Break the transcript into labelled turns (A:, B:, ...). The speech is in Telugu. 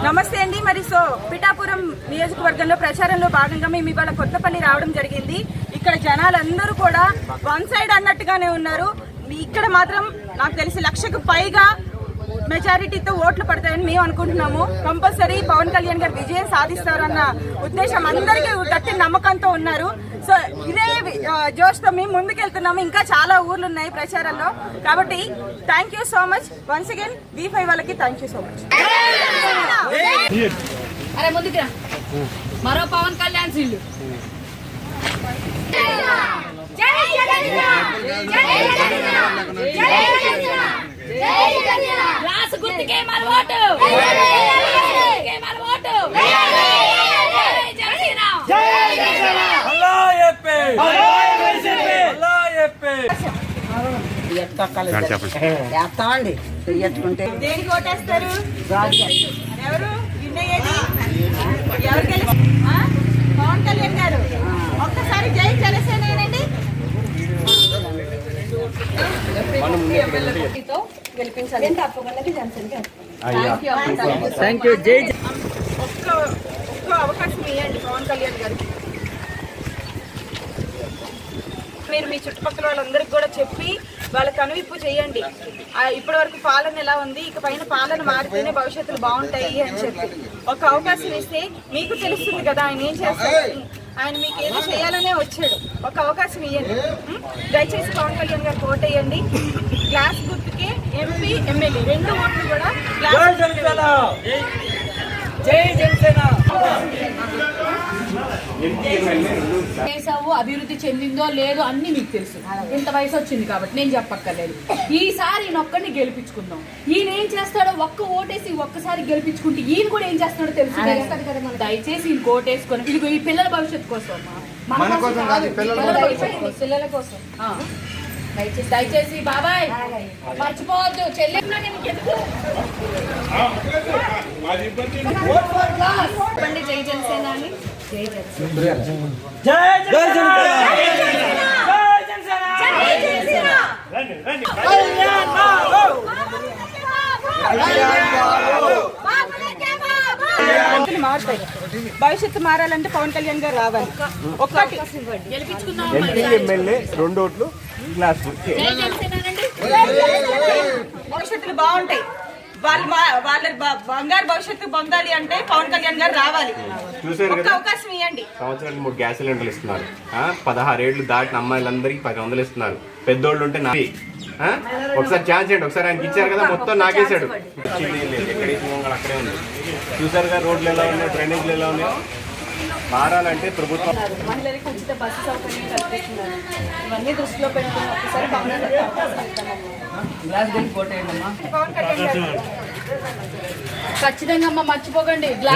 A: నమస్తే అండి. మరి పిఠాపురం నియోజకవర్గంలో ప్రచారంలో భాగంగా మేము ఇవాళ కొత్తపల్లి రావడం జరిగింది. ఇక్కడ జనాలందరూ కూడా వన్ సైడ్ అన్నట్టుగానే ఉన్నారు. ఇక్కడ మాత్రం నాకు తెలిసి 1,00,000కు పైగా మెజారిటీతో ఓట్లు పడతాయని మేము అనుకుంటున్నాము. కంపల్సరీ పవన్ కళ్యాణ్ గారు విజయం సాధిస్తారన్న ఉద్దేశం అందరికీ గట్టి నమ్మకంతో ఉన్నారు. సో ఇదే జోష్తో మేము ముందుకెళ్తున్నాము. ఇంకా చాలా ఊర్లు ఉన్నాయి ప్రచారంలో. కాబట్టి thank you so much once again V5 వాళ్ళకి థ్యాంక్ యూ సో మచ్.
B: అరే ముందుకు మరో పవన్ కళ్యాణ్ సీళ్ళు. రాసు గుర్తుకే మన ఓటు.
C: వేస్తామండి చెయ్యట్టుకుంటే
A: దేనికి ఓటేస్తారు? ఎవరు విన్నయ్యేది? ఎవరు గెలిచి పవన్ కళ్యాణ్ గారు. ఒక్కసారి జై జనసేనండి. గెలిపించాలి. ఒక్క అవకాశం ఇవ్వండి పవన్ కళ్యాణ్ గారికి. మీరు మీ చుట్టుపక్కల వాళ్ళందరికీ కూడా చెప్పి వాళ్ళ కనువిప్పు చేయండి. ఇప్పటి వరకు పాలన ఎలా ఉంది, ఇక పైన పాలన మారితేనే భవిష్యత్తులు బాగుంటాయి అని చెప్పి ఒక అవకాశం ఇస్తే మీకు తెలుస్తుంది కదా ఆయన ఏం చేస్తారు. ఆయన మీకు ఏదో చేయాలనే వచ్చాడు. ఒక అవకాశం ఇవ్వండి. దయచేసి పవన్ కళ్యాణ్ గారికి ఓటేయండి. గ్లాస్ గుర్తుకే ఎంపీ ఎమ్మెల్యే 2 ఓట్లు కూడా
B: చేసావు. అభివృద్ధి చెందిందో లేదో అన్ని మీకు తెలుసు. ఇంత వయసు వచ్చింది కాబట్టి నేను చెప్పక్కర్లేదు. ఈసారి ఈయనొక్కడిని గెలిపించుకుందాం. ఈయన ఏం చేస్తాడో ఒక్క ఓటేసి ఒక్కసారి గెలిపించుకుంటే ఈయన కూడా ఏం చేస్తాడో తెలుసు. దయచేసి ఈయన ఓటేసుకొని ఇది ఈ పిల్లల భవిష్యత్తు కోసం, పిల్లల కోసం దయచేసి బాబాయ్ మర్చిపోవద్దు. చెప్పండి జై జనసేన అని. జై
A: మారుతాయి. భవిష్యత్తు మారాలంటే పవన్ కళ్యాణ్ గారు రావాలి. ఒక్కటి
B: గెలిపించుకుందాం.
D: ఎమ్మెల్యే 2 ఓట్లు గ్లాస్
A: భవిష్యత్తులు బాగుంటాయి. వాళ్ళ బంగారు భవిష్యత్తు పొందాలి అంటే పవన్ కళ్యాణ్ గారు రావాలి.
D: చూసారు కదా,
A: అవకాశం ఇవ్వండి.
D: సంవత్సరానికి 3 గ్యాస్ సిలిండర్లు ఇస్తున్నారు. 16 ఏళ్ళు దాటిన అమ్మాయిలందరికీ 1000 ఇస్తున్నారు. పెద్దోళ్ళు ఉంటే ఒకసారి ఛాన్స్ చేయండి. ఒకసారి ఆయనకి ఇచ్చారు కదా, మొత్తం నాకేశాడు. ఎక్కడైతే అక్కడే ఉంది. చూసారు కదా రోడ్లు ఎలా ఉన్నాయి, డ్రైనేజ్లు ఎలా ఉన్నాయి. మారాలంటే ప్రభుత్వం
A: మహిళలకు ఉచిత బస్సు సౌకర్యం కల్పిస్తున్నారు. ఇవన్నీ దృష్టిలో పెట్టుకుని ఒకసారి పవన్
B: ఖచ్చితంగా అమ్మ మర్చిపోకండి.